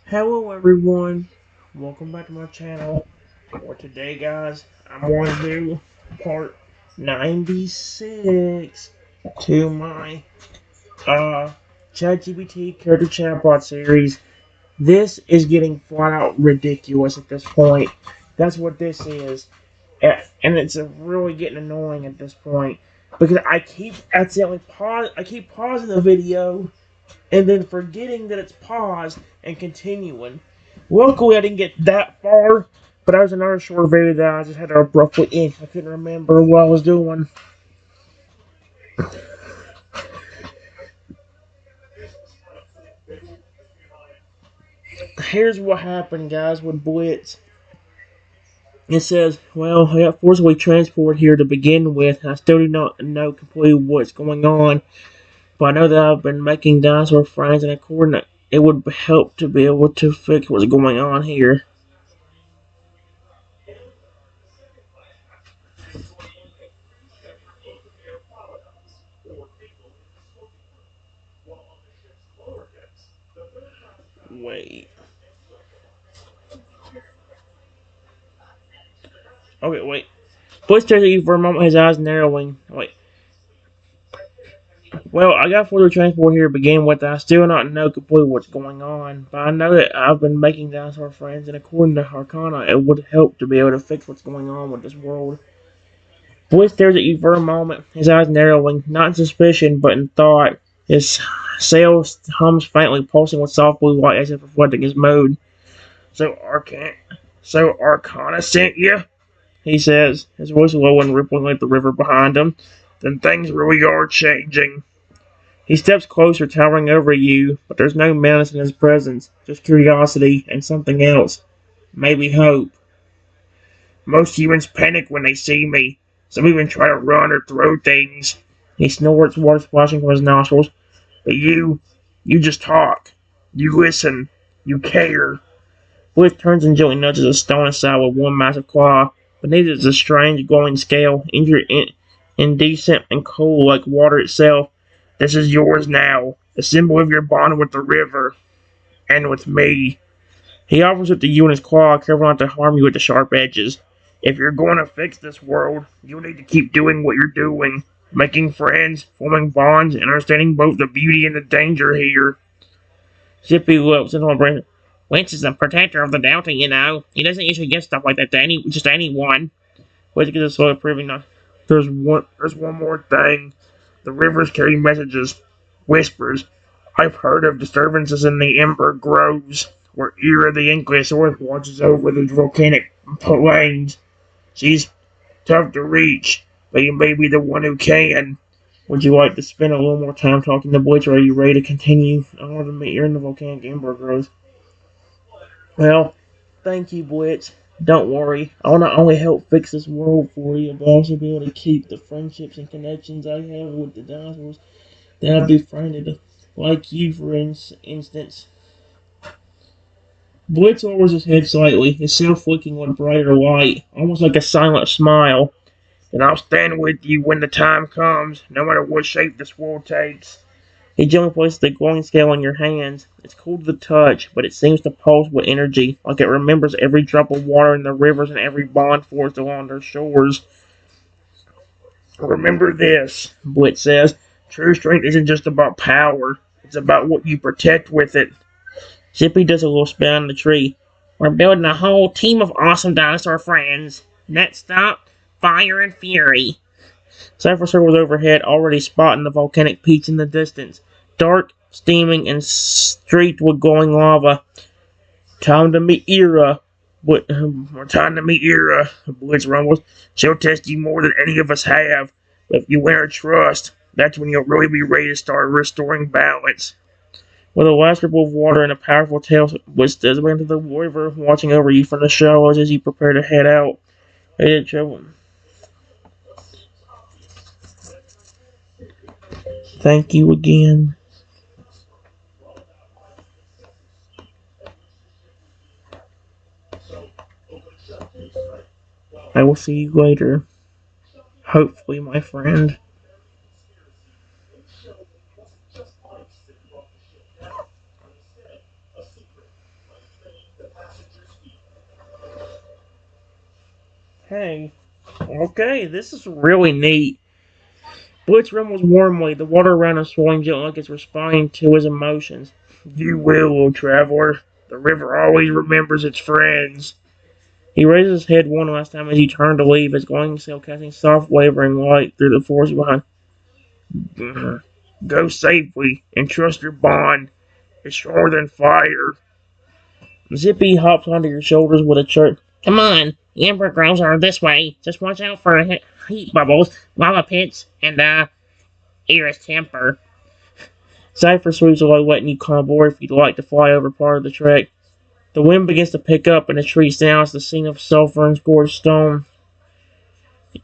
Hello everyone, welcome back to my channel. For today guys, I'm going to do part 96 to my ChatGPT Character Chatbot series. This is getting flat out ridiculous at this point. That's what this is. And it's really getting annoying at this point. Because I keep accidentally pausing the video and then forgetting that it's paused and continuing. Luckily, I didn't get that far, but that was another short video that I just had to abruptly end. I couldn't remember what I was doing. Here's what happened, guys, with Blitz. It says, well, I got forcibly transported here to begin with. I still do not know completely what's going on, but I know that I've been making dinosaur friends, and according to it would help to be able to fix what's going on here. Wait. Okay, wait. Blitz stares at you for a moment, his eyes narrowing. Wait. Well, I got further transport here to begin with. I still not know completely what's going on, but I know that I've been making dinosaur friends, and according to Arcana, it would help to be able to fix what's going on with this world. Boy stares at you for a moment, his eyes narrowing, not in suspicion, but in thought. His sails hums faintly, pulsing with soft blue light as if reflecting his mood. So Arcana sent you? He says, his voice low and rippling like the river behind him. Then things really are changing. He steps closer, towering over you, but there's no menace in his presence, just curiosity and something else. Maybe hope. Most humans panic when they see me. Some even try to run or throw things. He snorts, water splashing from his nostrils. But you just talk. You listen. You care. Bliss turns and gently nudges a stone aside with one massive claw. Beneath it is a strange glowing scale, indecent and cold like water itself. This is yours now, the symbol of your bond with the river, and with me. He offers it to you in his claw, careful not to harm you with the sharp edges. If you're going to fix this world, you'll need to keep doing what you're doing, making friends, forming bonds, and understanding both the beauty and the danger here. Zippy looks into my brain. Wince is the protector of the Delta, you know. He doesn't usually give stuff like that to just anyone. Which is sort of proving that there's one more thing. The rivers carry messages, whispers. I've heard of disturbances in the Ember Groves, where Ira the Inquisitor watches over the volcanic plains. She's tough to reach, but you may be the one who can. Would you like to spend a little more time talking to Blitz, or are you ready to continue? I want to meet you in the volcanic Ember Groves. Well, thank you, Blitz. Don't worry, I want to only help fix this world for you, but also be able to keep the friendships and connections I have with the dinosaurs that I've befriended, like you, for instance. Blitz lowers his head slightly, his cell flicking with brighter light, almost like a silent smile. And I'll stand with you when the time comes, no matter what shape this world takes. He gently places the glowing scale in your hands. It's cool to the touch, but it seems to pulse with energy, like it remembers every drop of water in the rivers and every bond forged along their shores. Remember this, Blitz says. True strength isn't just about power. It's about what you protect with it. Zippy does a little spin on the tree. We're building a whole team of awesome dinosaur friends. Next up, Fire and Fury. Cypher circles overhead, already spotting the volcanic peaks in the distance. Dark, steaming, and streaked with glowing lava. Time to meet Ira. Time to meet Ira, Blitz rumbles. She'll test you more than any of us have. But if you win her trust, that's when you'll really be ready to start restoring balance. With a last ripple of water and a powerful tail, Blitz steps into the river, watching over you from the shallows as you prepare to head out. Thank you again. I will see you later. Hopefully, my friend. Hey, okay, this is really neat. Blitz rumbles warmly, the water around him swelling gently like it's responding to his emotions. You will, O traveler. The river always remembers its friends. He raises his head one last time as he turned to leave, his glowing sail casting soft wavering light through the forest behind. Go safely and trust your bond. It's stronger than fire. Zippy hops onto your shoulders with a chirp. Come on, the ember grows are this way. Just watch out for heat bubbles, lava pits, and Era's temper. Cypher sweeps away, letting you come aboard if you'd like to fly over part of the trek. The wind begins to pick up and the tree sounds the scene of sulfur and scorched stone.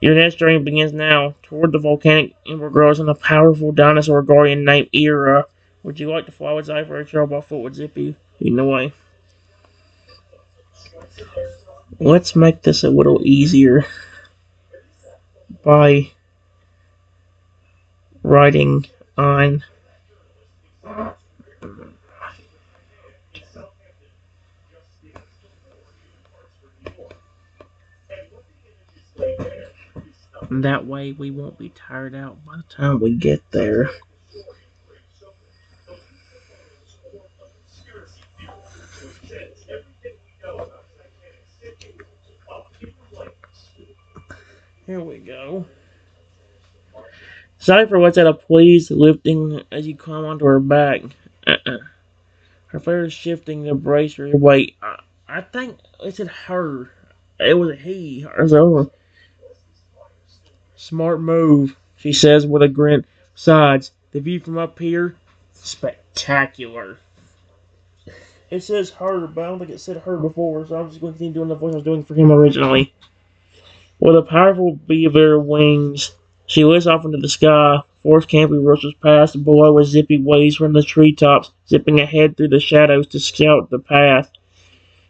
Your next journey begins now, toward the volcanic ember grows and a powerful dinosaur guardian named Era. Would you like to fly with Cypher or travel by foot with Zippy? Leading the way. Let's make this a little easier by riding on that way we won't be tired out by the time we get there. Here we go. Cypher lets out a pleased lifting as you climb onto her back. Her feathers shifting to brace her weight. I think it's her. It was a he. So, smart move, she says with a grin. Besides, the view from up here, spectacular. It says her, but I don't think it said her before, so I'm just going to continue doing the voice I was doing for him originally. With a powerful beat of her wings, she lifts off into the sky. Forest canopy rushes past, below as Zippy waves from the treetops, zipping ahead through the shadows to scout the path.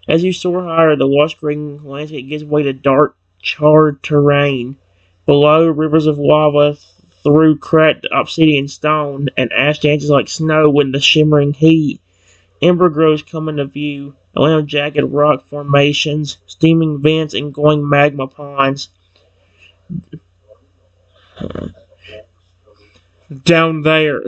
As you soar higher, the lush green landscape gives way to dark, charred terrain. Below, rivers of lava through cracked obsidian stone, and ash dances like snow in the shimmering heat. Ember groves come into view, a line of jagged rock formations, steaming vents, and glowing magma ponds. Down there,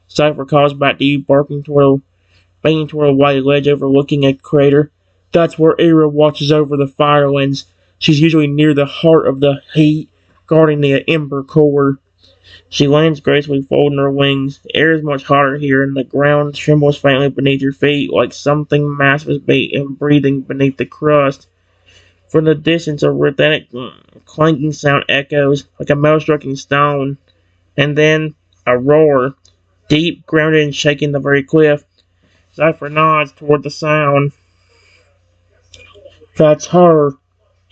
Cypher calls back to you, banging toward a white ledge overlooking a crater. That's where Era watches over the firelands. She's usually near the heart of the heat, guarding the ember core. She lands gracefully, folding her wings. The air is much hotter here, and the ground trembles faintly beneath your feet, like something massive is breathing beneath the crust. From the distance, a rhythmic clanking sound echoes, like a metal striking stone, and then a roar, deep, grounded, and shaking the very cliff. Cypher nods toward the sound. That's her.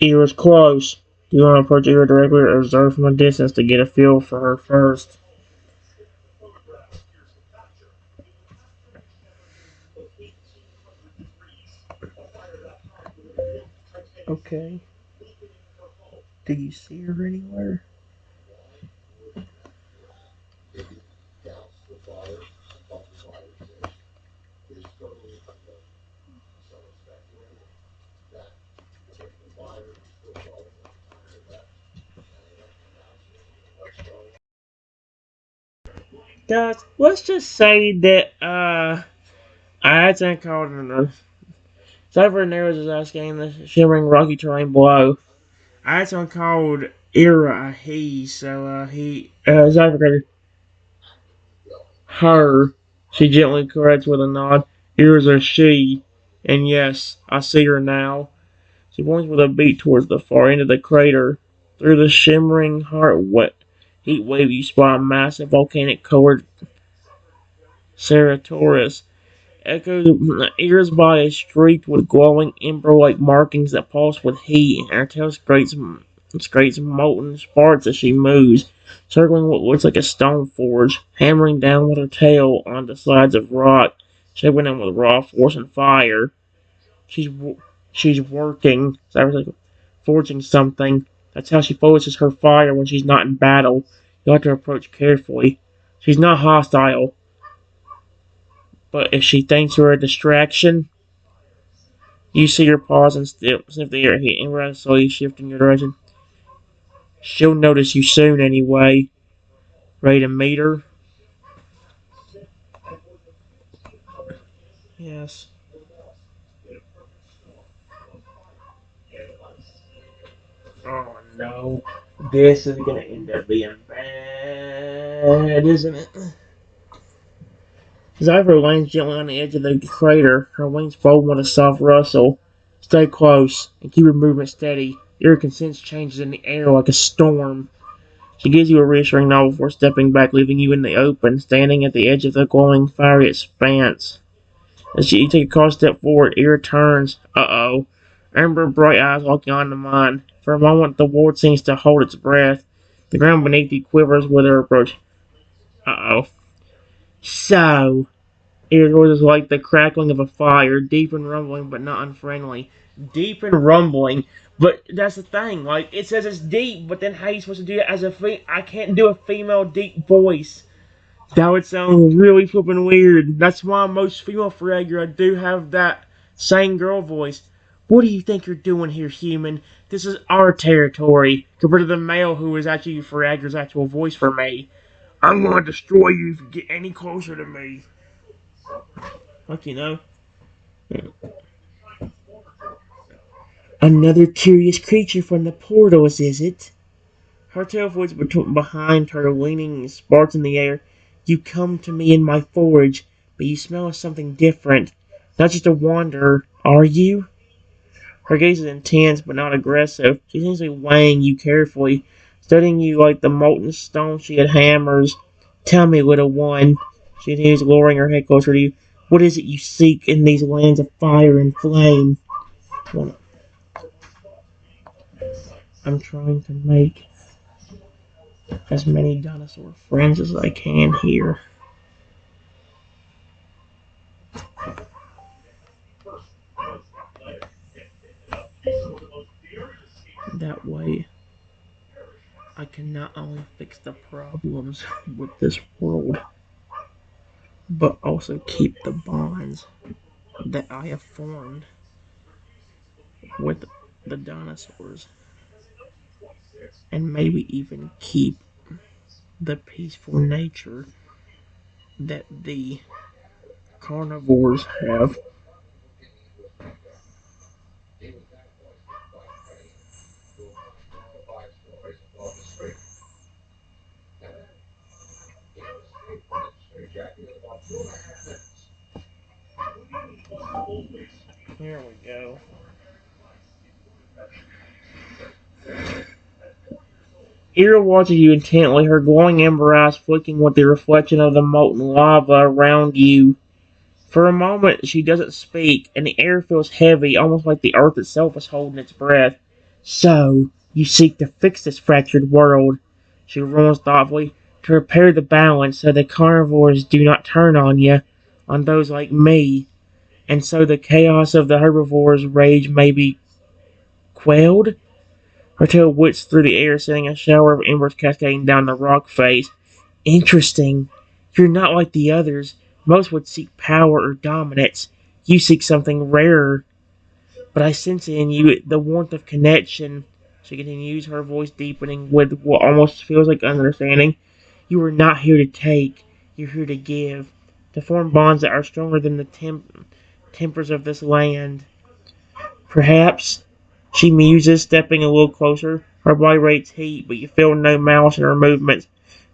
Era's close. Do you want to approach Era directly or observe from a distance to get a feel for her first? Okay. Do you see her anywhere? Guys, let's just say that I had something called Cypher narrows his eyes, scanning the shimmering rocky terrain below. I had something called Era a he, so Cypher her. She gently corrects with a nod. Era's a she, and yes, I see her now. She points with a beat towards the far end of the crater. Through the shimmering heat wave, you spot a massive volcanic colored Ceratoris. Echoes ears by is streaked with glowing ember-like markings that pulse with heat, and her tail scrapes molten sparks as she moves, circling what looks like a stone forge, hammering down with her tail on the sides of rock, shaping them with raw force and fire. She's she's working, forging something. That's how she focuses her fire when she's not in battle. You have to approach carefully. She's not hostile, but if she thinks you're a distraction, You see her pause and sniff the air, and slowly shift in your direction. She'll notice you soon anyway. Ready to meet her? Yes. Oh no. This is gonna end up being bad, isn't it? Zypher lands gently on the edge of the crater, her wings folding with a soft rustle. Stay close and keep your movement steady. Your consent changes in the air like a storm. She gives you a reassuring nod before stepping back, leaving you in the open, standing at the edge of the glowing, fiery expanse. As you take a cautious step forward, ear turns. Uh-oh. Amber bright eyes locking onto mine. For a moment, the world seems to hold its breath. The ground beneath you quivers with her approach. Uh-oh. So, ears was like the crackling of a fire, deep and rumbling, but not unfriendly. Deep and rumbling, but that's the thing. Like, it says it's deep, but then how are you supposed to do it as I can't do a female deep voice. That would sound really flippin' weird. That's why most female Fragura do have that same girl voice. What do you think you're doing here, human? This is our territory, compared to the male who is actually Fragura's actual voice for me. I'm going to destroy you if you get any closer to me. Like, you know. Another curious creature from the portals, is it? Her tail voice behind her, leaning sparks in the air. You come to me in my forge, but you smell of something different. Not just a wanderer, are you? Her gaze is intense, but not aggressive. She seems to be weighing you carefully, studying you like the molten stone she had hammers. Tell me, little one, she continues, lowering her head closer to you. What is it you seek in these lands of fire and flame? I'm trying to make as many dinosaur friends as I can here. That way, I can not only fix the problems with this world, but also keep the bonds that I have formed with the dinosaurs, and maybe even keep the peaceful nature that the carnivores have. Here we go. Ira watches you intently, her glowing amber eyes flicking with the reflection of the molten lava around you. For a moment, she doesn't speak, and the air feels heavy, almost like the earth itself is holding its breath. So, you seek to fix this fractured world, she runs thoughtfully, to repair the balance so the carnivores do not turn on you, on those like me, and so the chaos of the herbivores' rage may be quelled? Her tail whips through the air, sending a shower of embers cascading down the rock face. Interesting. You're not like the others. Most would seek power or dominance. You seek something rarer. But I sense in you the warmth of connection. She continues, her voice deepening with what almost feels like understanding. You are not here to take. You're here to give. To form bonds that are stronger than the tempers of this land. Perhaps, she muses, stepping a little closer. Her body radiates heat, but you feel no malice in her movements.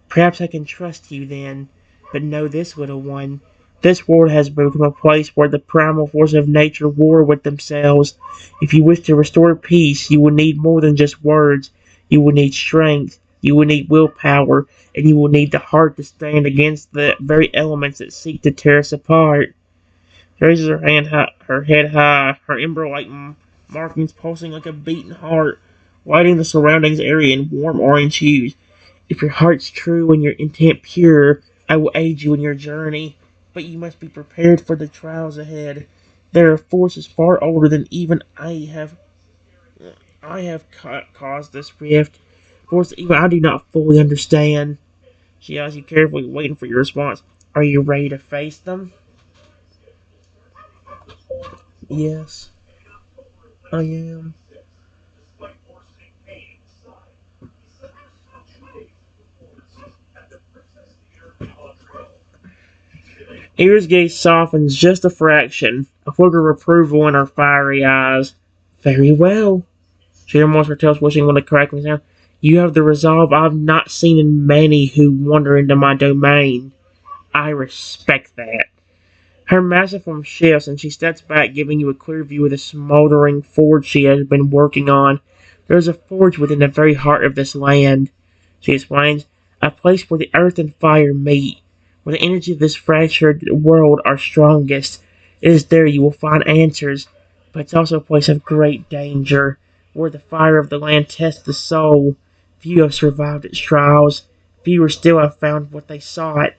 Perhaps I can trust you then. But know this, little one. This world has become a place where the primal forces of nature war with themselves. If you wish to restore peace, you will need more than just words. You will need strength. You will need willpower. And you will need the heart to stand against the very elements that seek to tear us apart. She raises her head high, her ember-like markings pulsing like a beating heart, lighting the surroundings area in warm orange hues. If your heart's true and your intent pure, I will aid you in your journey, but you must be prepared for the trials ahead. There are forces far older than even I have caused this rift, forces even I do not fully understand. She asks you carefully, waiting for your response. Are you ready to face them? Yes. I am. Era's gaze softens just a fraction, a flicker of approval in her fiery eyes. Very well. She almost tells wishing with a crackling sound. You have the resolve I've not seen in many who wander into my domain. I respect that. Her massive form shifts and she steps back, giving you a clear view of the smoldering forge she has been working on. There is a forge within the very heart of this land, she explains, a place where the earth and fire meet, where the energy of this fractured world are strongest. It is there you will find answers, but it's also a place of great danger, where the fire of the land tests the soul. Few have survived its trials, fewer still have found what they sought.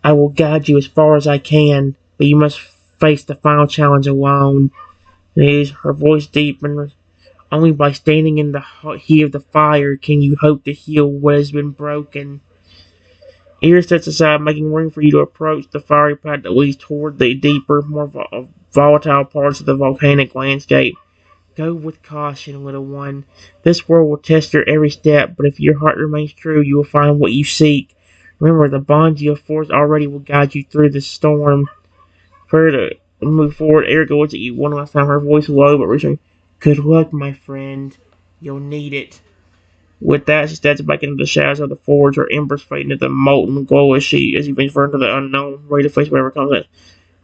I will guide you as far as I can, but you must face the final challenge alone. Her voice deepened. Only by standing in the heat of the fire can you hope to heal what has been broken. Ear steps aside, making room for you to approach the fiery path that leads toward the deeper, more volatile parts of the volcanic landscape. Go with caution, little one. This world will test your every step, but if your heart remains true, you will find what you seek. Remember, the bonds you have forged already will guide you through the storm. Prepare to move forward. Erica looks at you one last time, her voice low but reassuring. Good luck, my friend. You'll need it. With that, she steps back into the shadows of the forge, her embers fading into the molten glow as you venture into the unknown, ready to face whatever comes next.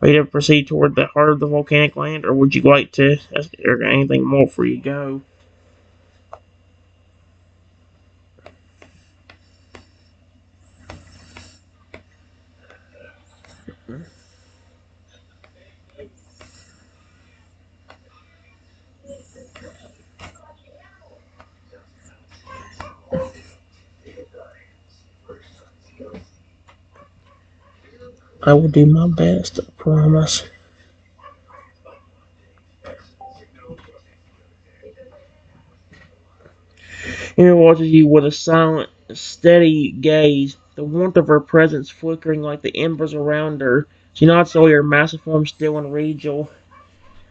Ready to proceed toward the heart of the volcanic land, or would you like to ask Erica anything more before you go? I will do my best, I promise. Amy watches you with a silent, steady gaze, the warmth of her presence flickering like the embers around her. She nods slowly, her massive form still and regal.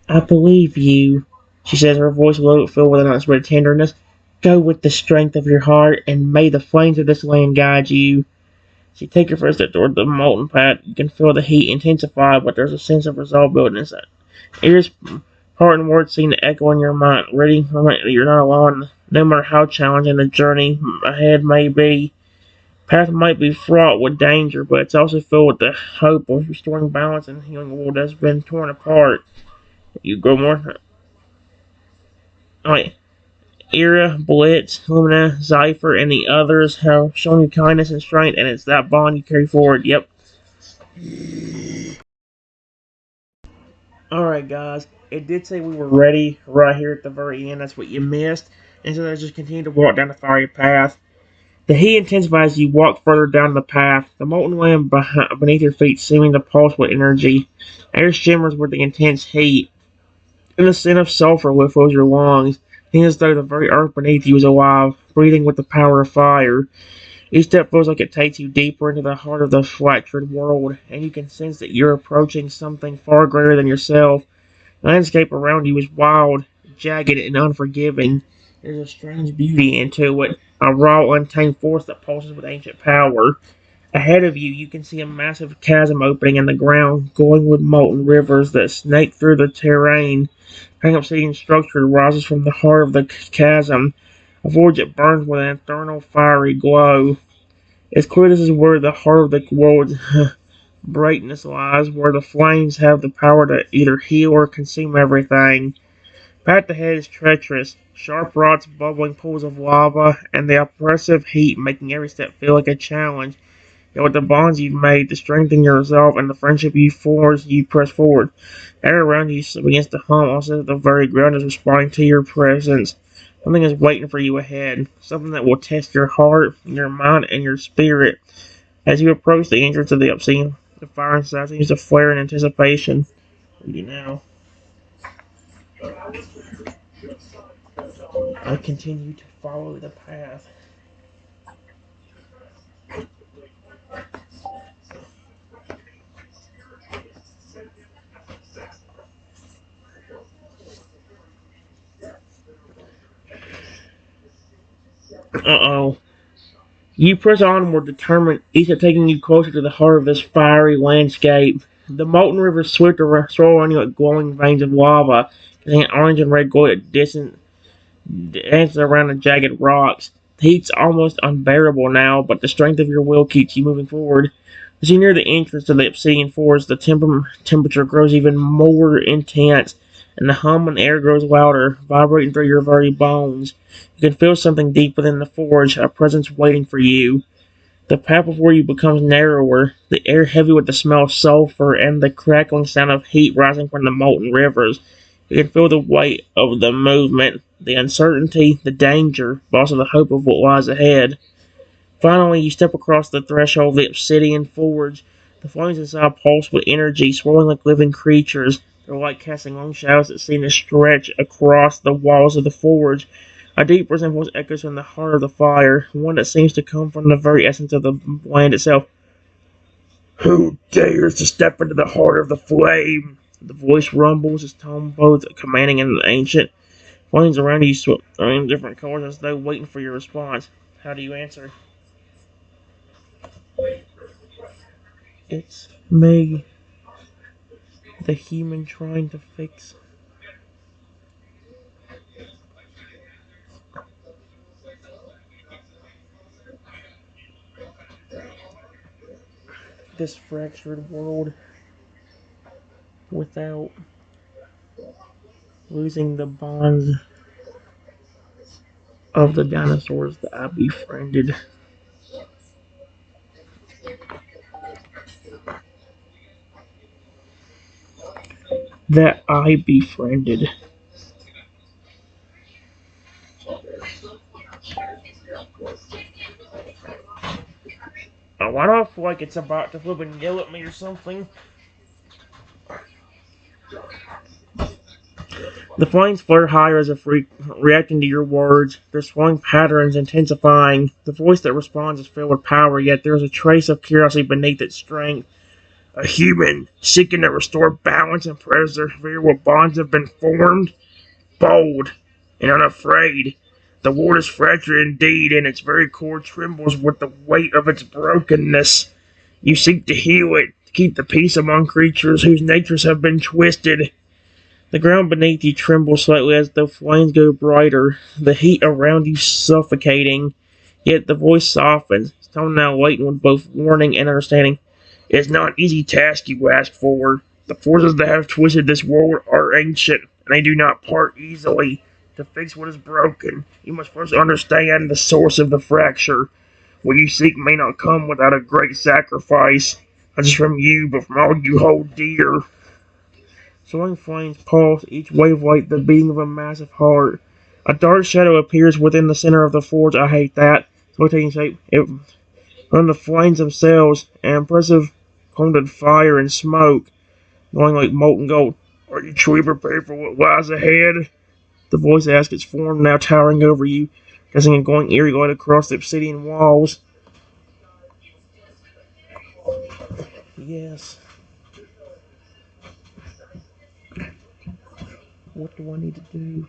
I believe you, she says, her voice low filled with an unspread tenderness. Go with the strength of your heart, and may the flames of this land guide you. She takes her first step toward the molten path. You can feel the heat intensify, but there's a sense of resolve building inside. Ears, heart, and words seem to echo in your mind, ready to remind you you're not alone, no matter how challenging the journey ahead may be. Path might be fraught with danger, but it's also filled with the hope of restoring balance and healing a world that's been torn apart. You go more. Alright. Ira, Blitz, Lumina, Zypher, and the others have shown you kindness and strength, and it's that bond you carry forward. Yep. Alright, guys. It did say we were ready right here at the very end. That's what you missed. And so let's just continue to walk down the fiery path. The heat intensifies as you walk further down the path, the molten land beneath your feet seeming to pulse with energy. Air shimmers with the intense heat, and the scent of sulfur fills your lungs. It seems as though the very earth beneath you is alive, breathing with the power of fire. Each step feels like it takes you deeper into the heart of the fractured world, and you can sense that you're approaching something far greater than yourself. The landscape around you is wild, jagged, and unforgiving. There's a strange beauty into it, a raw, untamed force that pulses with ancient power. Ahead of you, you can see a massive chasm opening in the ground, glowing with molten rivers that snake through the terrain. An obsidian structure rises from the heart of the chasm, a forge that burns with an infernal fiery glow. It's clear this is where the heart of the world's brightness lies, where the flames have the power to either heal or consume everything. Path ahead is treacherous, sharp rocks, bubbling pools of lava, and the oppressive heat making every step feel like a challenge. Yet with the bonds you've made, the strength in your resolve, and the friendship you forged, you press forward. Air around you begins to hum, also the very ground is responding to your presence. Something is waiting for you ahead, something that will test your heart, your mind, and your spirit. As you approach the entrance of the obscene, the fire inside seems to flare in anticipation. You now, I continue to follow the path. Uh-oh. You press onward, determined, each taking you closer to the heart of this fiery landscape. The molten river swift swirl around you like glowing veins of lava, casting an orange and red glow at distance dances around the jagged rocks. The heat's almost unbearable now, but the strength of your will keeps you moving forward. As you near the entrance to the obsidian forest, the temperature grows even more intense, and the hum and air grows louder, vibrating through your very bones. You can feel something deep within the forge, a presence waiting for you. The path before you becomes narrower, the air heavy with the smell of sulfur and the crackling sound of heat rising from the molten rivers. You can feel the weight of the movement, the uncertainty, the danger, but also the hope of what lies ahead. Finally, you step across the threshold of the obsidian forge. The flames inside pulse with energy, swirling like living creatures, their light casting long shadows that seem to stretch across the walls of the forge. A deep resemblance echoes from the heart of the fire, one that seems to come from the very essence of the land itself. Who dares to step into the heart of the flame? The voice rumbles, its tone both commanding and ancient. Flames around you are in different colors as though waiting for your response. How do you answer? It's me, the human trying to fix this fractured world without losing the bonds of the dinosaurs that I befriended. That I befriended. Why do I feel like it's about to flip and yell at me or something? The flames flare higher as if reacting to your words, their swelling patterns intensifying. The voice that responds is filled with power, yet there is a trace of curiosity beneath its strength. A human seeking to restore balance and persevere where bonds have been formed, bold and unafraid. The world is fractured indeed, and its very core trembles with the weight of its brokenness. You seek to heal it, to keep the peace among creatures whose natures have been twisted. The ground beneath you trembles slightly as the flames go brighter, the heat around you suffocating. Yet the voice softens, its tone now latent with both warning and understanding. It is not an easy task you ask for. The forces that have twisted this world are ancient, and they do not part easily. To fix what is broken, you must first understand the source of the fracture. What you seek may not come without a great sacrifice, not just from you, but from all you hold dear. Soaring flames pulse, each wave like the beating of a massive heart. A dark shadow appears within the center of the forge. I hate that. So taking shape. From the flames themselves, an impressive cone of fire and smoke, glowing like molten gold. Are you truly prepared for what lies ahead? The voice asks, its form now towering over you, casting a glowing eerie light across the obsidian walls. Yes. What do I need to do?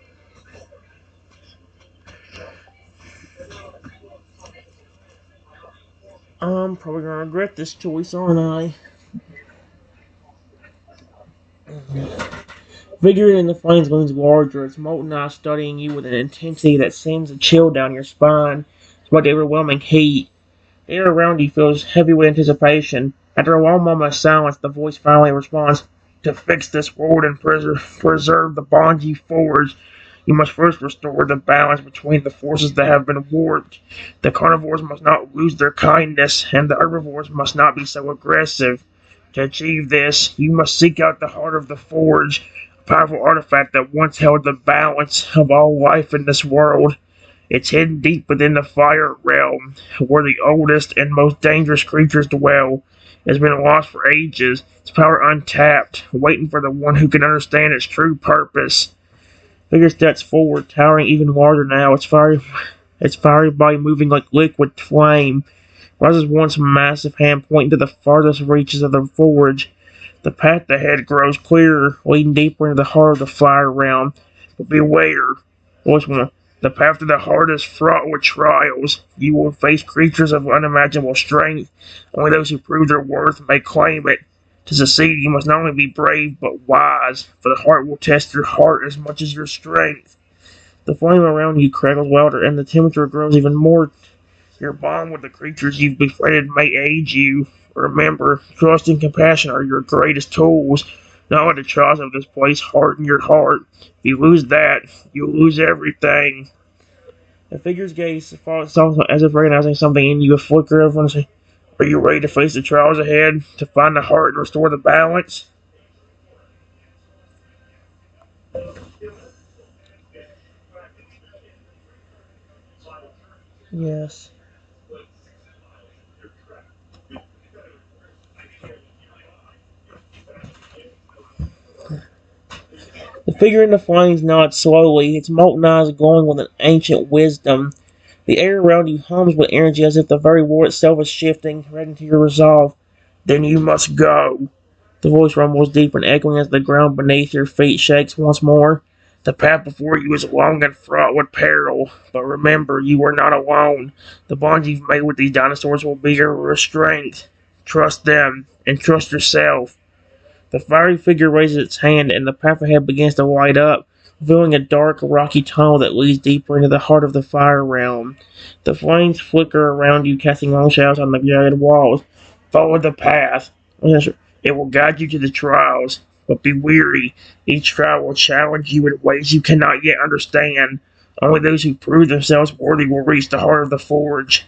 I'm probably gonna regret this choice, aren't I? Figuring in the flames looms larger, its molten eyes studying you with an intensity that sends a chill down your spine. It's like the overwhelming heat. The air around you feels heavy with anticipation. After a long moment of silence, the voice finally responds, to fix this world and preserve the bonds you forged, you must first restore the balance between the forces that have been warped. The carnivores must not lose their kindness, and the herbivores must not be so aggressive. To achieve this, you must seek out the heart of the forge, a powerful artifact that once held the balance of all life in this world. It's hidden deep within the fire realm, where the oldest and most dangerous creatures dwell. It has been lost for ages, its power untapped, waiting for the one who can understand its true purpose. Figure steps forward, towering even larger now, its fiery body moving like liquid flame. Rises once massive hand pointing to the farthest reaches of the forge. The path ahead grows clearer, leading deeper into the heart of the fire realm. But beware, voice one. The path to the heart is fraught with trials. You will face creatures of unimaginable strength. Only those who prove their worth may claim it. To succeed, you must not only be brave, but wise, for the heart will test your heart as much as your strength. The flame around you crackles louder, and the temperature grows even more. Your bond with the creatures you've befriended may aid you. Remember, trust and compassion are your greatest tools. Not let the trials of this place harden your heart. If you lose that, you'll lose everything. The figure's gaze falls as if recognizing something in you. A flicker of one say, "Are you ready to face the trials ahead? To find the heart and restore the balance?" Yes. The figure in the flames nods slowly, its molten eyes glowing with an ancient wisdom. The air around you hums with energy as if the very world itself is shifting, ready to your resolve. "Then you must go." The voice rumbles deep and echoing as the ground beneath your feet shakes once more. "The path before you is long and fraught with peril, but remember, you are not alone. The bonds you've made with these dinosaurs will be your restraint. Trust them, and trust yourself." The fiery figure raises its hand, and the path ahead begins to light up, revealing a dark, rocky tunnel that leads deeper into the heart of the fire realm. The flames flicker around you, casting long shadows on the jagged walls. Follow the path. It will guide you to the trials, but be wary. Each trial will challenge you in ways you cannot yet understand. Only those who prove themselves worthy will reach the heart of the forge.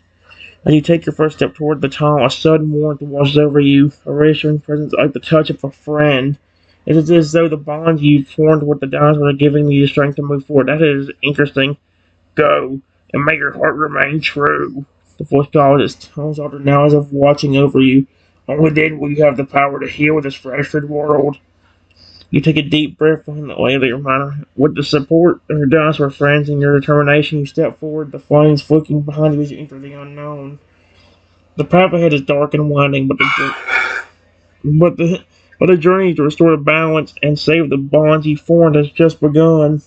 As you take your first step toward the tunnel, a sudden warmth washes over you, a reassuring presence like the touch of a friend. It is as though the bonds you formed with the dinosaurs are giving you the strength to move forward. That is interesting. Go, and may your heart remain true. The voice calls its tones altered now as if watching over you. Only then will you have the power to heal this fractured world. You take a deep breath and lay your mind. With the support of your dinosaur friends and your determination, you step forward, the flames flicking behind you as you enter the unknown. The path ahead is dark and winding, but the but the journey to restore the balance and save the bonds you formed has just begun.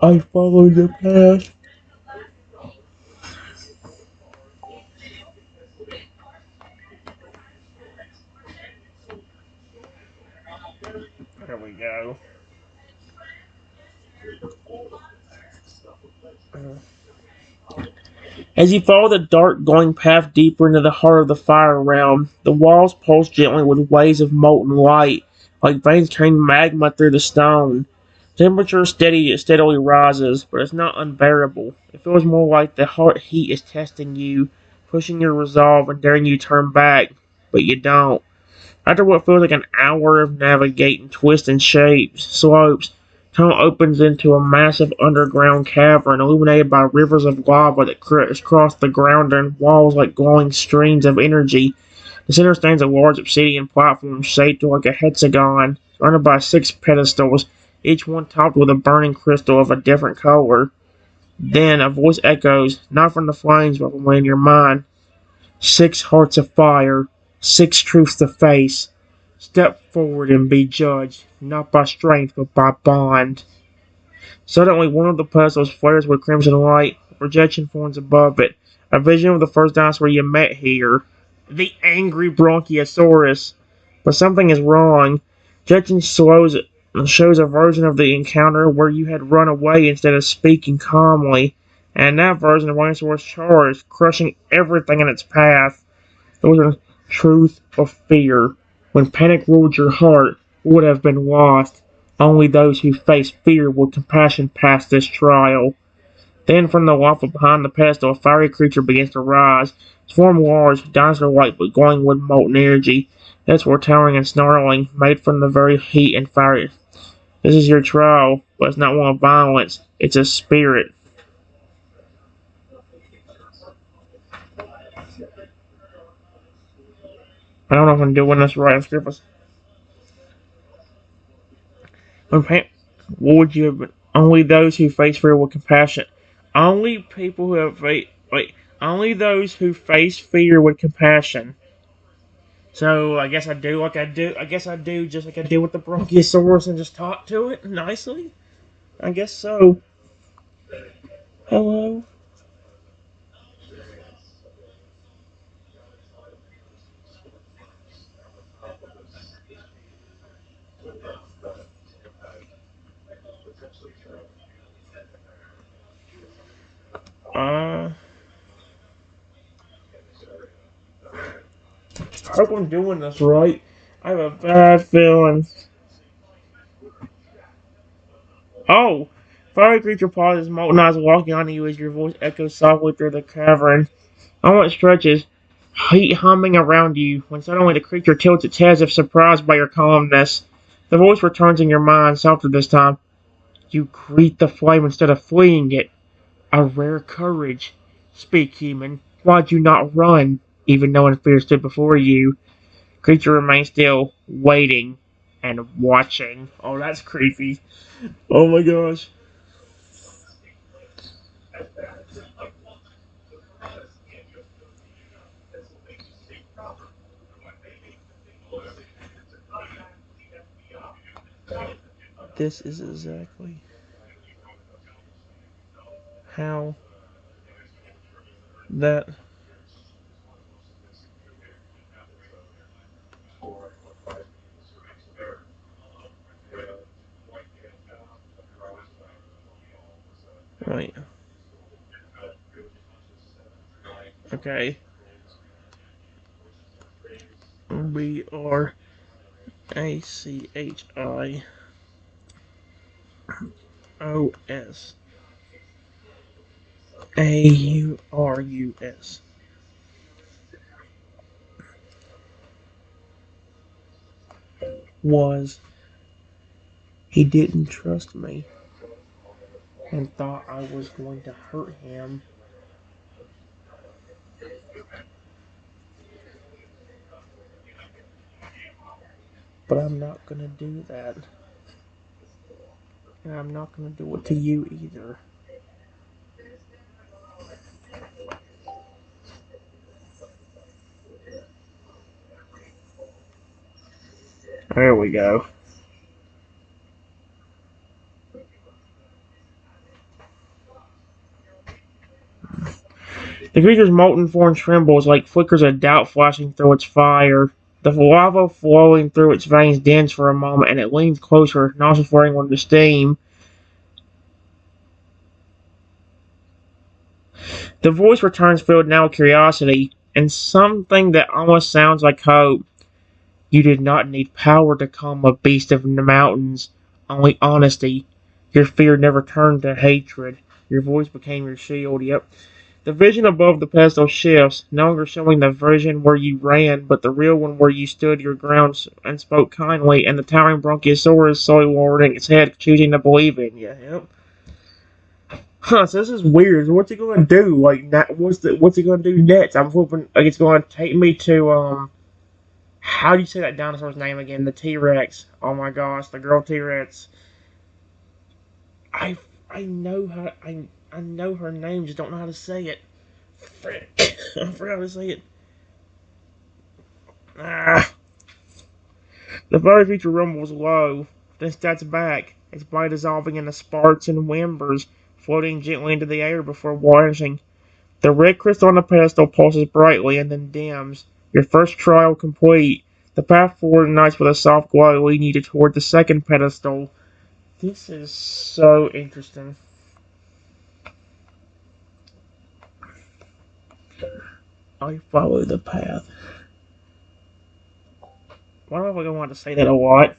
I followed the path. There we go. As you follow the dark, glowing path deeper into the heart of the fire realm, the walls pulse gently with waves of molten light, like veins carrying magma through the stone. Temperature steadily rises, but it's not unbearable. It feels more like the heart heat is testing you, pushing your resolve and daring you to turn back, but you don't. After what feels like an hour of navigating twists and shapes, slopes, tunnel opens into a massive underground cavern illuminated by rivers of lava that crisscross the ground and walls like glowing streams of energy. The center stands a large obsidian platform shaped like a hexagon, surrounded by six pedestals, each one topped with a burning crystal of a different color. Then a voice echoes, not from the flames but from within your mind. "Six hearts of fire, six truths to face. Step forward and be judged, not by strength but by bond." Suddenly, one of the pedestals flares with crimson light. A projection forms above it. A vision of the first dinosaur you met here. The angry Bronchiosaurus. But something is wrong. Projection shows a version of the encounter where you had run away instead of speaking calmly. And in that version, the Bronchiosaurus charged, crushing everything in its path. Those are truth or fear. When panic ruled your heart, what would have been lost? Only those who face fear with compassion pass this trial. Then from the lava behind the pedestal, a fiery creature begins to rise. Its form large, dinosaur-like, but glowing with molten energy. Its were towering and snarling, made from the very heat and fire. This is your trial, but it's not one of violence. It's a spirit. I don't know if I'm doing this right. When what would you have been? Only those who face fear with compassion. Only people who have wait. Only those who face fear with compassion. So I guess I do just like I do with the Bronchiosaurus and just talk to it nicely. I guess so. Hello. I hope I'm doing this right. I have a bad feeling. Oh! Fiery creature pauses, molten eyes walking on you as your voice echoes softly through the cavern. On it stretches, heat humming around you, when suddenly the creature tilts its head as if surprised by your calmness. The voice returns in your mind, softer this time. You greet the flame instead of fleeing it. A rare courage. Speak, human. Why'd you not run, even knowing fear stood before you? Creature remains still, waiting and watching. Oh, that's creepy. Oh my gosh. This is exactly how that. Right. Okay. Brachiorus. Was he didn't trust me and thought I was going to hurt him, but I'm not gonna do that. And I'm not gonna do it to you either. There we go. The creature's molten form trembles like flickers of doubt flashing through its fire. The lava flowing through its veins dens for a moment, and it leans closer, nostrils flaring with the steam. The voice returns filled now with curiosity, and something that almost sounds like hope. You did not need power to calm a beast of the mountains, only honesty. Your fear never turned to hatred. Your voice became your shield. Yep. The vision above the pedestal shifts, no longer showing the vision where you ran, but the real one where you stood your ground and spoke kindly, and the towering Bronchiosaurus slowly lowering its head, choosing to believe in you. Yep. Huh, so this is weird. What's it gonna do? Like, what's it gonna do next? I'm hoping like it's gonna take me to how do you say that dinosaur's name again? The T Rex. Oh my gosh, the girl T Rex. I I know how I know her name, just don't know how to say it. Frick. I forgot how to say it. Ah. The fiery feature rumbles low, then steps back, its body dissolving into sparks and whimpers, floating gently into the air before vanishing. The red crystal on the pedestal pulses brightly and then dims. Your first trial complete. The path forward ignites with a soft glow, leading you toward the second pedestal. This is so interesting. I follow the path. Why do I feel like I want to say that a lot?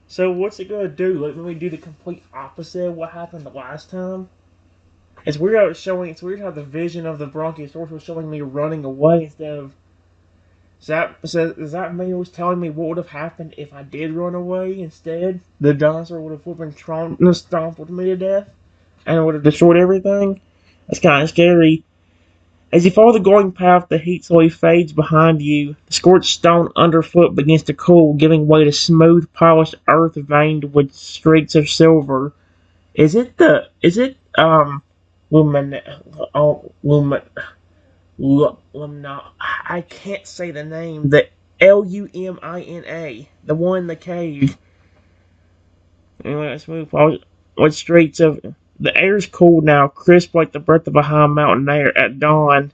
So what's it gonna do? Like, let me do the complete opposite of what happened the last time. It's weird how the vision of the Bronchiosaurus was showing me running away instead of. Does that mean it was telling me what would have happened if I did run away instead? The dinosaur would have flipping stomped me to death, and it would have destroyed everything. That's kind of scary. As you follow the glowing path, the heat slowly fades behind you. The scorched stone underfoot begins to cool, giving way to smooth, polished earth veined with streaks of silver. Is it lumen, lumen, Lumina. I can't say the name. The Lumina. The one in the cave. Anyway, let's move forward. What streets of the air's cool now, crisp like the breath of a high mountain air at dawn.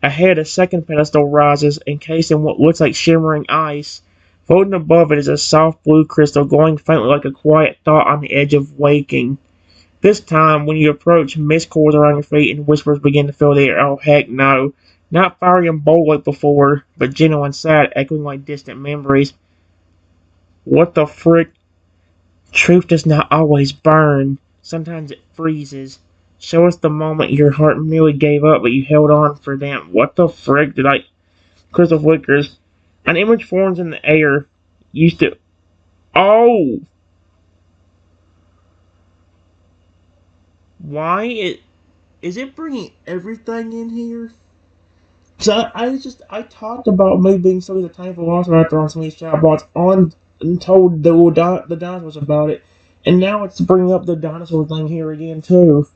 Ahead, a second pedestal rises, encased in what looks like shimmering ice. Floating above it is a soft blue crystal, glowing faintly like a quiet thought on the edge of waking. This time, when you approach, mist cools around your feet and whispers begin to fill the air. Oh, heck no. Not fiery and bold like before, but gentle and sad, echoing like distant memories. What the frick? Truth does not always burn. Sometimes it freezes. Show us the moment your heart nearly gave up, but you held on for them. What the frick did I... Crystal flickers. An image forms in the air. Used to... Oh! Why is it bringing everything in here? So I talked about me being some of the time velociraptor on some of these chatbots on and told the dinosaurs about it, and now it's bringing up the dinosaur thing here again too.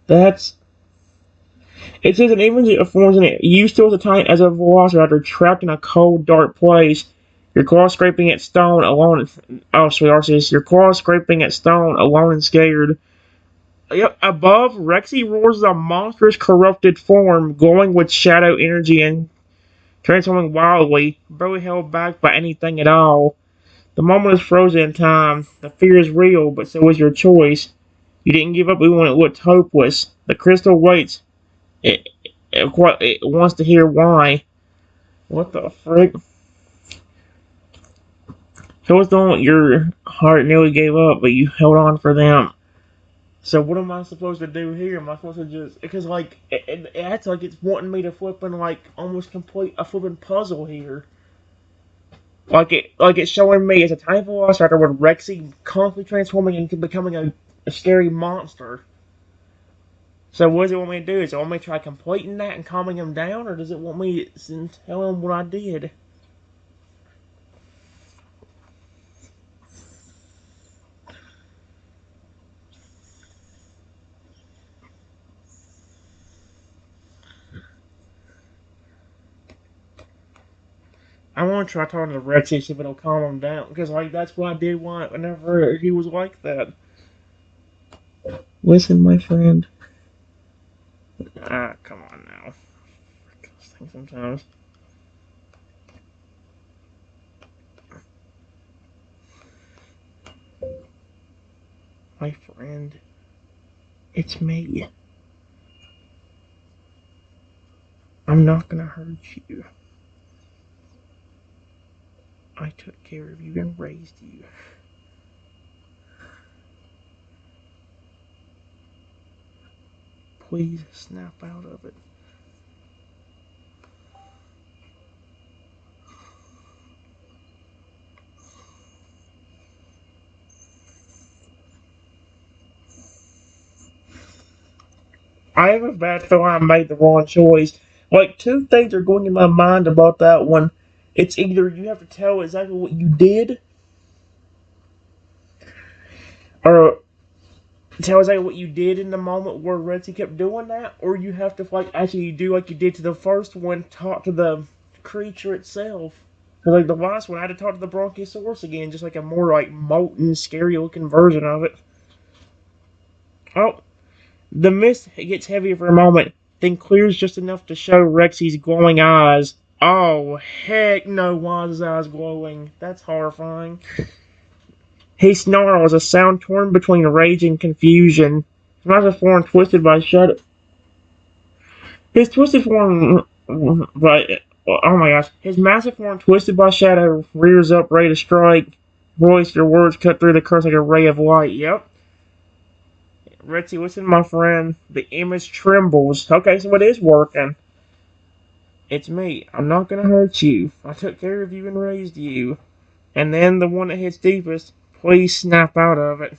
That's it says an image forms in it. You still as a tiny as a velociraptor trapped in a cold, dark place. Your claws scraping at stone alone. Oh, sweetheart says your claws scraping at stone alone and scared. Yep, above, Rexy roars a monstrous corrupted form, glowing with shadow energy and transforming wildly, barely held back by anything at all. The moment is frozen in time. The fear is real, but so is your choice. You didn't give up even when it looked hopeless. The crystal waits. It wants to hear why. What the frick? So it's the moment your heart nearly gave up, but you held on for them. So what am I supposed to do here? Am I supposed to just... Because, like, it acts like it's wanting me to flip and, like, almost complete a flipping puzzle here. Like it's showing me as a tiny velociraptor with Rexy constantly transforming into becoming a scary monster. So what does it want me to do? Does it want me to try completing that and calming him down? Or does it want me to tell him what I did? I want to try talking to Rexy, see if it'll calm him down. Because, like, that's what I did whenever he was like that. Listen, my friend. Ah, come on now. Sometimes. My friend. It's me. I'm not gonna hurt you. I took care of you and raised you. Please snap out of it. I have a bad feeling I made the wrong choice. Like, two things are going in my mind about that one. It's either you have to tell exactly what you did, or tell exactly what you did in the moment where Rexy kept doing that, or you have to, like, actually do like you did to the first one, talk to the creature itself. Because, like, the last one, I had to talk to the Bronchiosaurus again, just like a more, like, molten, scary-looking version of it. Oh, the mist gets heavier for a moment, then clears just enough to show Rexy's glowing eyes. Oh, heck no, why is his eyes glowing? That's horrifying. He snarls, a sound torn between rage and confusion. His massive form twisted by shadow. His twisted form... But, oh my gosh. His massive form twisted by shadow rears up, ready to strike. Voice, your words cut through the curse like a ray of light. Yep. Rexy, listen, my friend. The image trembles. Okay, so it is working. It's me. I'm not gonna hurt you. I took care of you and raised you. And then the one that hits deepest, please snap out of it.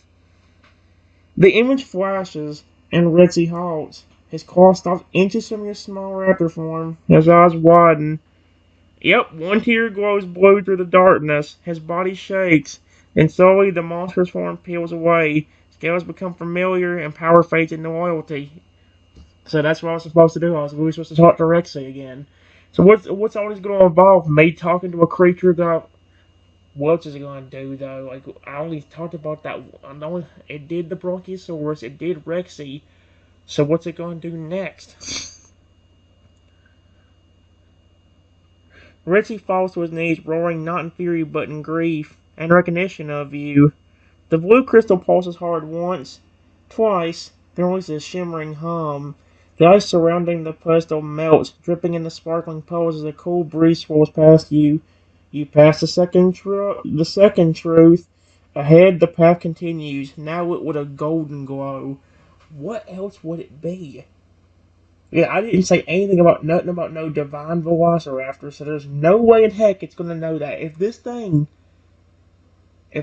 The image flashes, and Rexy halts. His claw stops inches from your small raptor form. His eyes widen. Yep, one tear glows blue through the darkness. His body shakes, and slowly the monstrous form peels away. Scales become familiar, and power fades into loyalty. So that's what I was supposed to do. I was really supposed to talk to Rexy again. So what's all this going to involve? Me talking to a creature that what else is it going to do though? Like I only talked about that. I know it did the Brachiosaurus. It did Rexy. So what's it going to do next? Rexy falls to his knees, roaring not in fury but in grief and recognition of you. The blue crystal pulses hard once, twice, then releases a shimmering hum. The ice surrounding the pedestal melts, dripping into sparkling puddles as a cool breeze swirls past you. You pass the second truth. Ahead, the path continues, now lit with a golden glow. What else would it be? Yeah, I didn't say anything about nothing about no divine velociraptor, so there's no way in heck it's gonna know that. If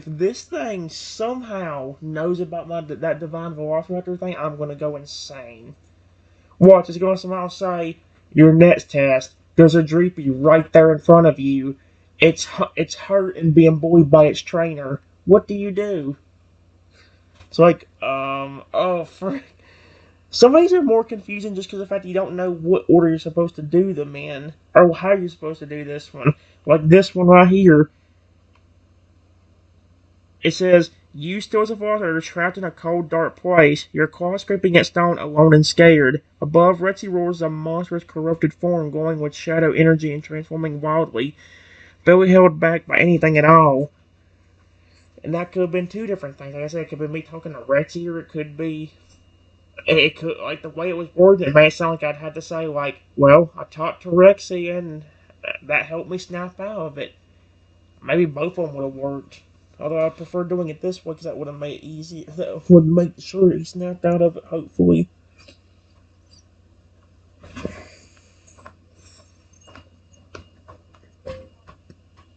this thing somehow knows about that divine velociraptor thing, I'm gonna go insane. Watch, it's gonna somehow say your next test. There's a Dreepy right there in front of you. It's hurt and being bullied by its trainer. What do you do? It's like, oh, frick. Some of these are more confusing just because of the fact that you don't know what order you're supposed to do them in, or how you're supposed to do this one. Like this one right here. It says, you still as a father are trapped in a cold, dark place, your claws scraping at stone, alone and scared. Above, Rexy roars a monstrous, corrupted form, glowing with shadow energy and transforming wildly, barely held back by anything at all. And that could have been two different things. Like I said, it could have been me talking to Rexy, or it could be... It could, like, the way it was worded, it made it sound like I'd had to say, like, well, I talked to Rexy, and that helped me snap out of it. Maybe both of them would have worked. Although I prefer doing it this way because that would have made it easy. That would make sure he snapped out of it, hopefully.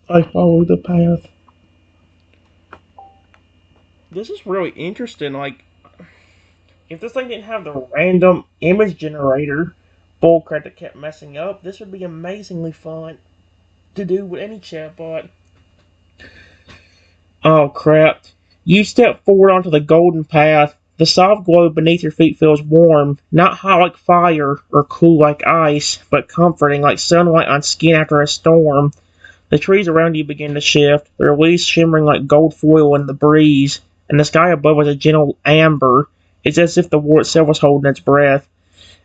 I follow the path. This is really interesting. Like, if this thing didn't have the random image generator bullcrap that kept messing up, this would be amazingly fun to do with any chatbot. Oh crap. You step forward onto the golden path. The soft glow beneath your feet feels warm, not hot like fire or cool like ice, but comforting like sunlight on skin after a storm. The trees around you begin to shift, their leaves shimmering like gold foil in the breeze, and the sky above is a gentle amber. It's as if the war itself was holding its breath.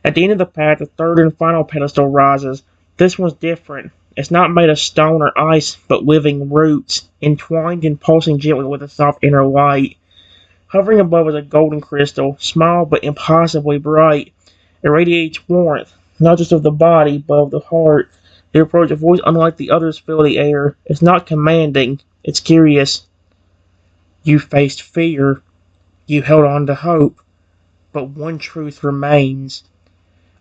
At the end of the path, the third and final pedestal rises. This one's different. It's not made of stone or ice, but living roots, entwined and pulsing gently with a soft inner light. Hovering above is a golden crystal, small but impossibly bright. It radiates warmth, not just of the body, but of the heart. The approach, a voice unlike the others fill the air. It's not commanding, it's curious. You faced fear. You held on to hope. But one truth remains.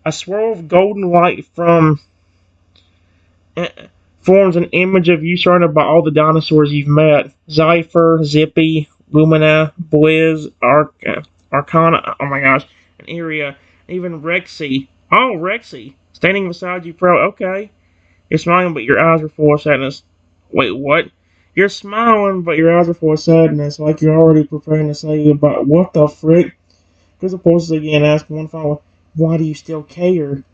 A swirl of golden light forms an image of you surrounded by all the dinosaurs you've met. Zypher, Zippy, Lumina, Blizz, Arcana, oh my gosh, and Iria, even Rexy. Oh, Rexy, standing beside you, proud. Okay. You're smiling, but your eyes are full of sadness. Wait, what? You're smiling, but your eyes are full of sadness, like you're already preparing to say about what the frick? Crystal pulses again, asking one final, why do you still care?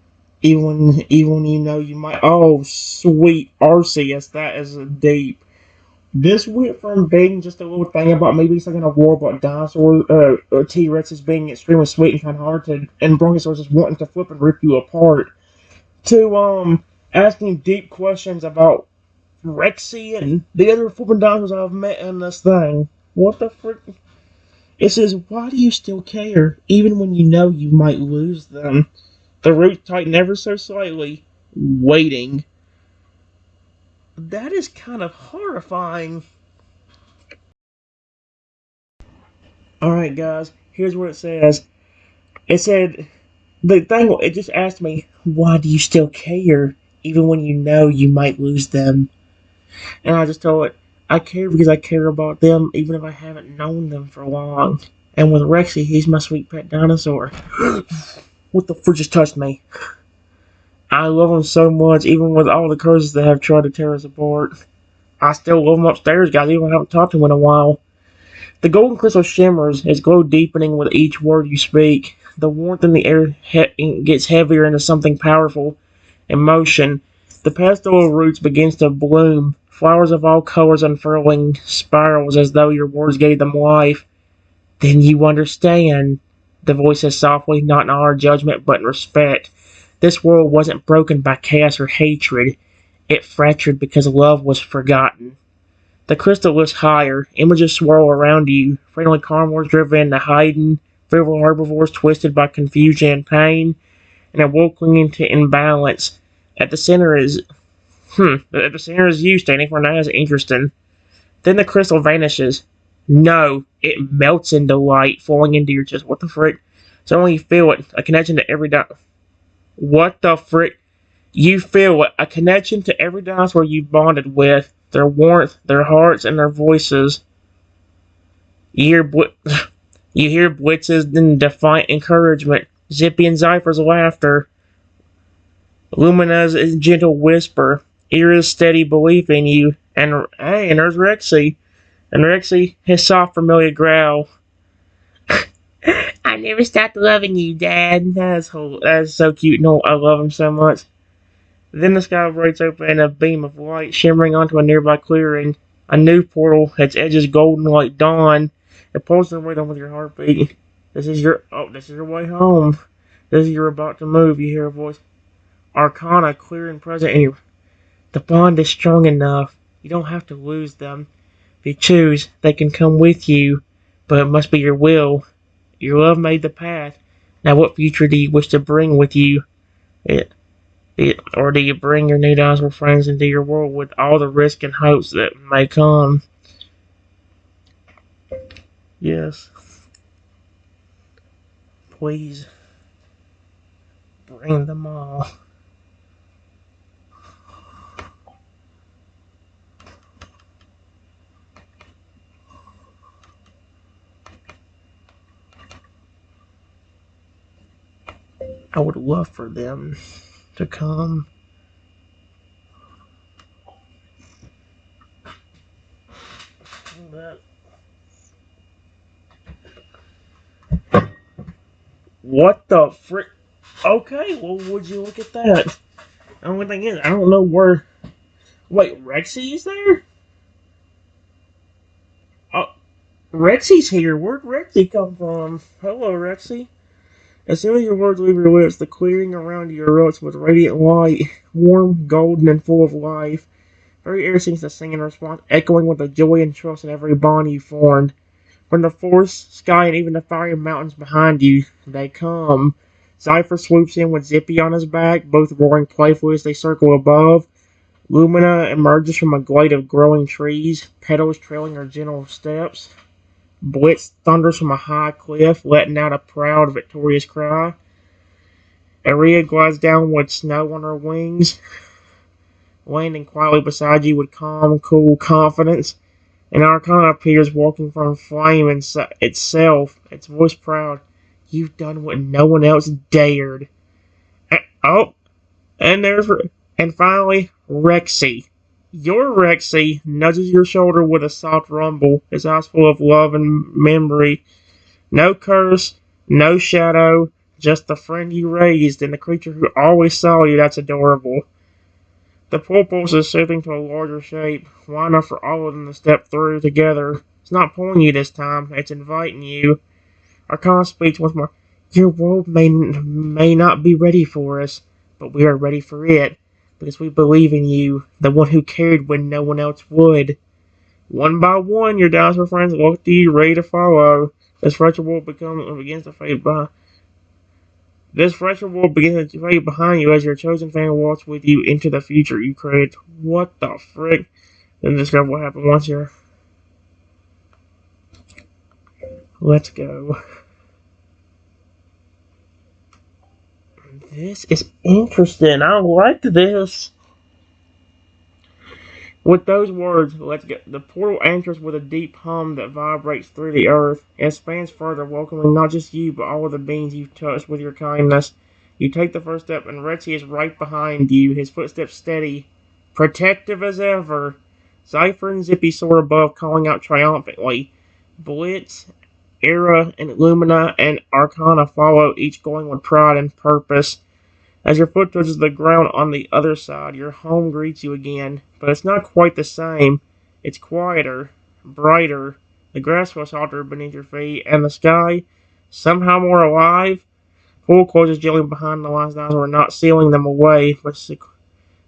Even when you know you might. Oh, sweet Arceus, that is deep. This went from being just a little thing about maybe something a war about dinosaurs, T-Rexes being extremely sweet and kind of hard to, and Brontosaurus just wanting to flip and rip you apart, to asking deep questions about Rexy and the other flipping dinosaurs I've met in this thing. What the frick? It says, why do you still care, even when you know you might lose them? The roots tighten ever so slightly, waiting. That is kind of horrifying. Alright, guys, here's what it says. It said, it just asked me, why do you still care, even when you know you might lose them? And I just told it, I care because I care about them, even if I haven't known them for long. And with Rexy, he's my sweet pet dinosaur. What the frick just touched me? I love him so much, even with all the curses that have tried to tear us apart. I still love him upstairs, guys, even if I haven't talked to him in a while. The golden crystal shimmers, its glow deepening with each word you speak. The warmth in the air gets heavier into something powerful. Emotion. The pastoral roots begins to bloom, flowers of all colors unfurling spirals as though your words gave them life. Then you understand, the voice says softly, not in our judgment, but in respect. This world wasn't broken by chaos or hatred. It fractured because love was forgotten. The crystal lifts higher, images swirl around you, friendly carnivores driven into hiding, fearful herbivores twisted by confusion and pain, and a world clinging to imbalance. At the center is at the center is you standing for now is interesting. Then the crystal vanishes. No, it melts into light, falling into your chest. What the frick? So only you feel it, a connection to every What the frick? You feel it, a connection to every dinosaur you've bonded with, their warmth, their hearts, and their voices. You hear Blitz's and defiant encouragement, Zippy and Zypher's laughter, Lumina's gentle whisper, Ira's steady belief in you, and hey, and there's Rexy. And Rexy, his soft familiar growl. I never stopped loving you, Dad. That's so cute. No, I love him so much. Then the sky breaks open and a beam of light shimmering onto a nearby clearing. A new portal, its edges golden like dawn. It pulls the rhythm with your heartbeat. This is your way home. This is you're about to move. You hear a voice. Arcana, clear and present in you. The bond is strong enough. You don't have to lose them. If you choose, they can come with you, but it must be your will. Your love made the path. Now what future do you wish to bring with you? Or do you bring your new dinosaur friends into your world with all the risk and hopes that may come? Yes. Please. Bring them all. I would love for them to come. What the frick? Okay, well, would you look at that? The only thing is, I don't know where. Wait, Rexy is there? Oh, Rexy's here. Where'd Rexy come from? Hello, Rexy. As soon as your words leave your lips, the clearing around you erupts with radiant light, warm, golden, and full of life. Very air seems to sing in response, echoing with the joy and trust in every bond you formed. From the forest, sky, and even the fiery mountains behind you, they come. Zypher swoops in with Zippy on his back, both roaring playfully as they circle above. Lumina emerges from a glade of growing trees, petals trailing her gentle steps. Blitz thunders from a high cliff, letting out a proud, victorious cry. Aria glides down with snow on her wings, landing quietly beside you with calm, cool confidence. And Arcana appears walking from flame itself, its voice proud. You've done what no one else dared. And finally, Rexy. Your Rexy nudges your shoulder with a soft rumble, his eyes full of love and memory. No curse, no shadow, just the friend you raised and the creature who always saw you. That's adorable. The pulse is shifting to a larger shape, wide enough for all of them to step through together. It's not pulling you this time, it's inviting you. Arcana speaks once more. Your world may not be ready for us, but we are ready for it. Because we believe in you, the one who cared when no one else would. One by one, your dinosaur friends look to you, ready to follow. This fractured world begins to fade behind. This fractured world begins to fade behind you as your chosen family walks with you into the future you created. What the frick? Then discover what happened once you're. Let's go. This is interesting. I like this. With those words, let's go. The portal enters with a deep hum that vibrates through the earth. It expands further, welcoming not just you, but all of the beings you've touched with your kindness. You take the first step, and Rexy is right behind you, his footsteps steady, protective as ever. Zypher and Zippy soar above, calling out triumphantly. Blitz, Era, and Illumina and Arcana follow, each glowing with pride and purpose. As your foot touches the ground on the other side, your home greets you again, but it's not quite the same. It's quieter, brighter, the grass feels softer beneath your feet, and the sky, somehow more alive. Pool closes gently behind the lines now. We're not sealing them away, but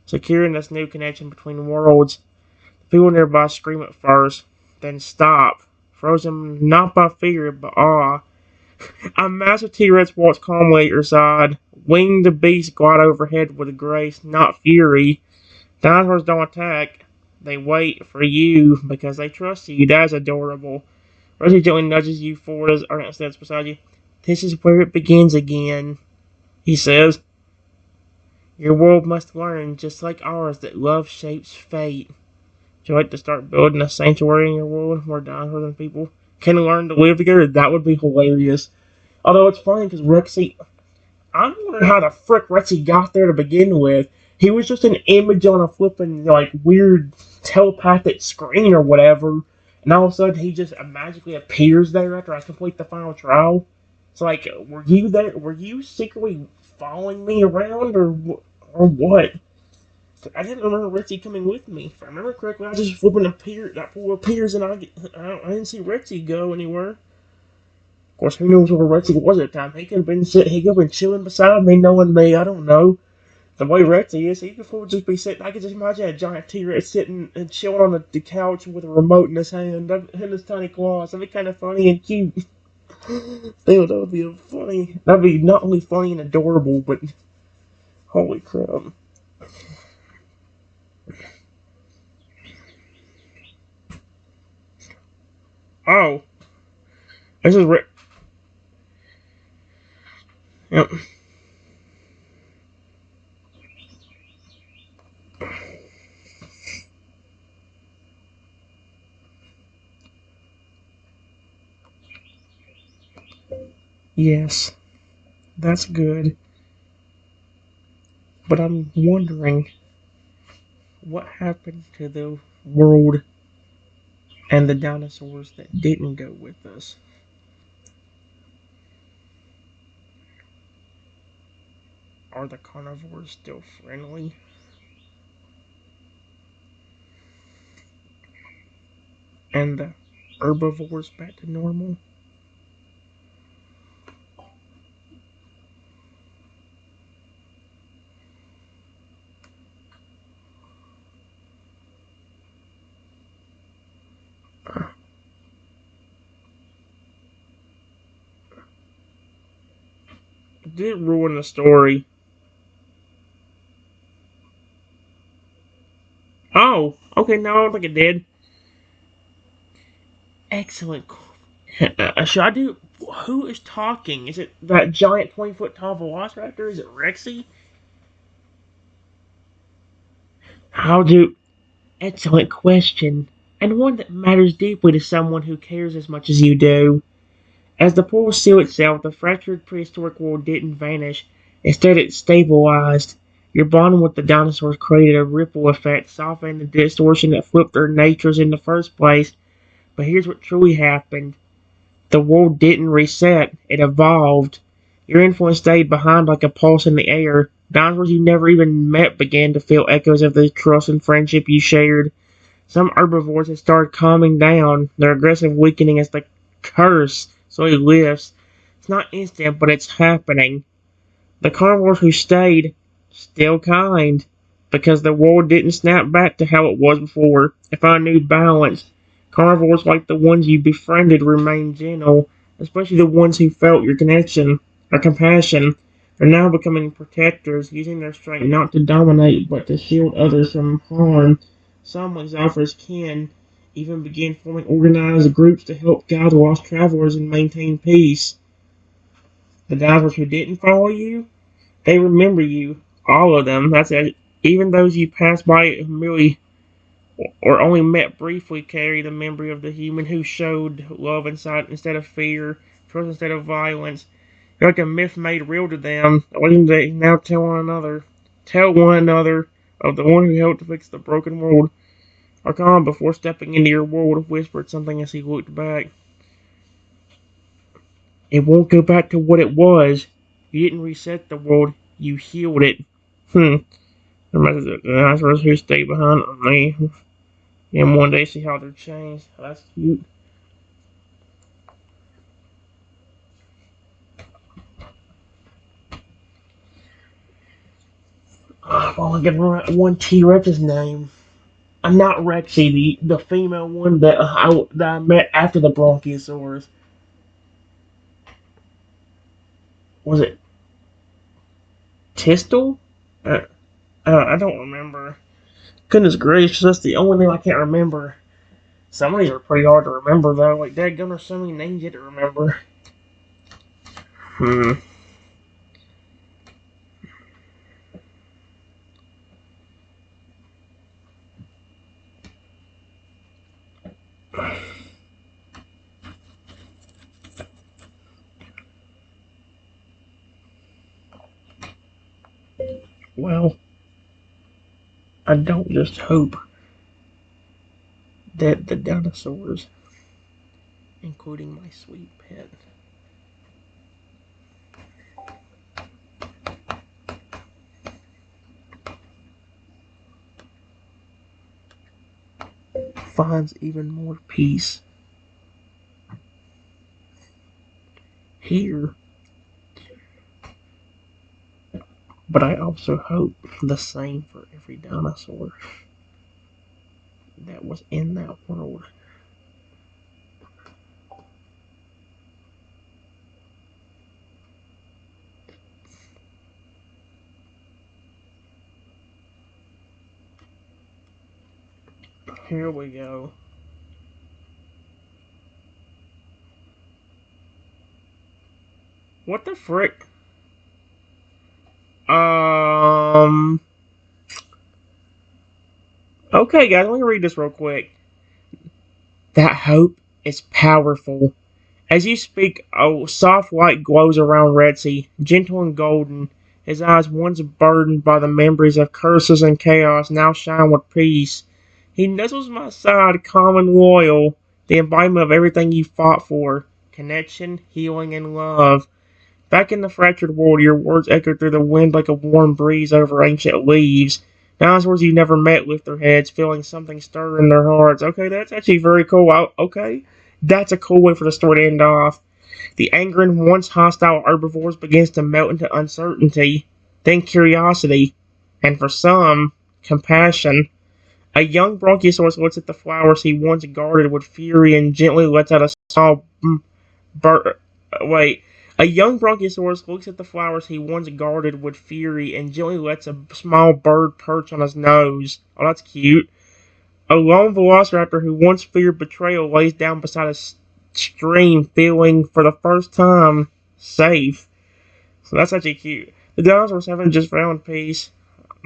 securing this new connection between worlds. The people nearby scream at first, then stop, frozen not by fear but awe. A massive T-Rex walks calmly at your side. Winged beasts glide overhead with grace, not fury. Dinosaurs don't attack. They wait for you because they trust you. That is adorable. Rosie gently nudges you forward as Ernest stands beside you. This is where it begins again, he says. Your world must learn, just like ours, that love shapes fate. Would you like to start building a sanctuary in your world where dinosaurs and people can learn to live together? That would be hilarious. Although it's funny because Rexy, I'm wondering how the frick Rexy got there to begin with. He was just an image on a flipping, like, weird telepathic screen or whatever, and all of a sudden he just magically appears there after I complete the final trial. It's like, were you there? Were you secretly following me around, or what? I didn't remember Rexy coming with me. If I remember correctly, I just flipping that pool appears, and I didn't see Rexy go anywhere. Of course, who knows where Rexy was at the time? He could have been chilling beside me, knowing me. I don't know. The way Rexy is, he could just be sitting. I could just imagine a giant T-Rex sitting and chilling on the couch with a remote in his hand, in his tiny claws. That'd be kind of funny and cute. That would be funny. That'd be not only funny and adorable, but holy crap. Oh, this is Yep. Yes, that's good. But I'm wondering what happened to the world and the dinosaurs that didn't go with us. Are the carnivores still friendly? And the herbivores back to normal? It did ruin the story. Oh, okay, no, I don't think it did. Excellent. Should I do? Who is talking? Is it that giant 20-foot tall velociraptor? Is it Rexy? How do? Excellent question, and one that matters deeply to someone who cares as much as you do. As the pool sealed itself, the fractured prehistoric world didn't vanish. Instead, it stabilized. Your bond with the dinosaurs created a ripple effect, softening the distortion that flipped their natures in the first place. But here's what truly happened. The world didn't reset, it evolved. Your influence stayed behind like a pulse in the air. Dinosaurs you never even met began to feel echoes of the trust and friendship you shared. Some herbivores had started calming down, their aggressive weakening as the curse slowly lifts. It's not instant, but it's happening. The carnivores who stayed, still kind, because the world didn't snap back to how it was before. It found a new balance. Carnivores like the ones you befriended remain gentle, especially the ones who felt your connection or compassion. They're now becoming protectors, using their strength not to dominate but to shield others from harm. Some, like Zephyrs, can even begin forming organized groups to help guide lost travelers and maintain peace. The divers who didn't follow you, they remember you, all of them. That's it. Even those you passed by merely or only met briefly carry the memory of the human who showed love instead of fear, trust instead of violence. You're like a myth made real to them. Legend they now tell one another of the one who helped to fix the broken world. Archon, before stepping into your world, whispered something as he looked back. It won't go back to what it was. You didn't reset the world, you healed it. Hmm. The dinosaurs who stay behind on me. And one day see how they're changed. That's cute. Oh, I can remember one T-Rex's name. Not Rexy, the female one that I met after the Bronchiosaurus. Was it Tistel? Uh, I don't remember. Goodness gracious, that's the only name I can't remember. Some of these are pretty hard to remember though. Like dadgum, there's so many names you have to remember. Hmm. Well, I don't just hope that the dinosaurs, including my sweet pet, finds even more peace here, but I also hope the same for every dinosaur that was in that world. Here we go. What the frick? Um. Okay, guys, let me read this real quick. That hope is powerful. As you speak, a soft light glows around Retsy, gentle and golden. His eyes, once burdened by the memories of curses and chaos, now shine with peace. He nuzzles my side, calm and loyal, the embodiment of everything you fought for: connection, healing, and love. Back in the fractured world, your words echo through the wind like a warm breeze over ancient leaves. Dinosaurs you never met lift their heads, feeling something stir in their hearts. Okay, that's actually very cool. Okay, that's a cool way for the story to end off. The anger in once hostile herbivores begins to melt into uncertainty, then curiosity, and for some, compassion. A young Bronchiosaurus looks at the flowers he once guarded with fury and gently lets out a small bird. Wait. A young Bronchiosaurus looks at the flowers he once guarded with fury and gently lets a small bird perch on his nose. Oh, that's cute. A lone velociraptor who once feared betrayal lays down beside a stream, feeling for the first time safe. So that's actually cute. The dinosaurs haven't just found peace.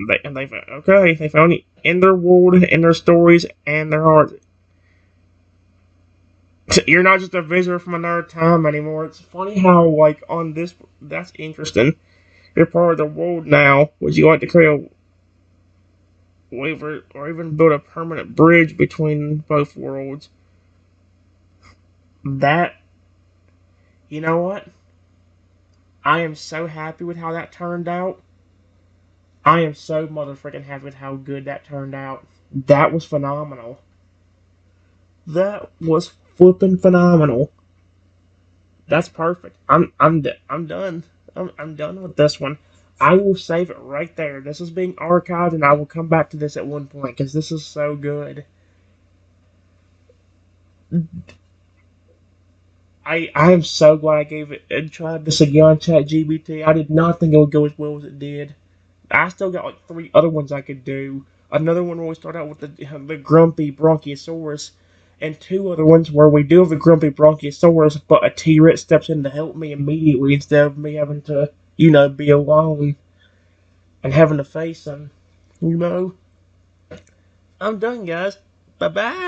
They found it in their world, in their stories, and their hearts. You're not just a visitor from another time anymore. It's funny how, like, on this, that's interesting. You're part of the world now. Would you like to create a waiver or even build a permanent bridge between both worlds? That, you know what? I am so happy with how that turned out. I am so motherfucking happy with how good that turned out. That was phenomenal. That was flipping phenomenal. That's perfect. I'm done. I'm done with this one. I will save it right there. This is being archived, and I will come back to this at one point because this is so good. I am so glad I gave it and tried this again on ChatGPT. I did not think it would go as well as it did. I still got like three other ones I could do. Another one where we start out with the grumpy Bronchiosaurus, and two other ones where we do have the grumpy Bronchiosaurus, but a T-Rex steps in to help me immediately instead of me having to, be alone and having to face him. You know? I'm done, guys. Bye bye.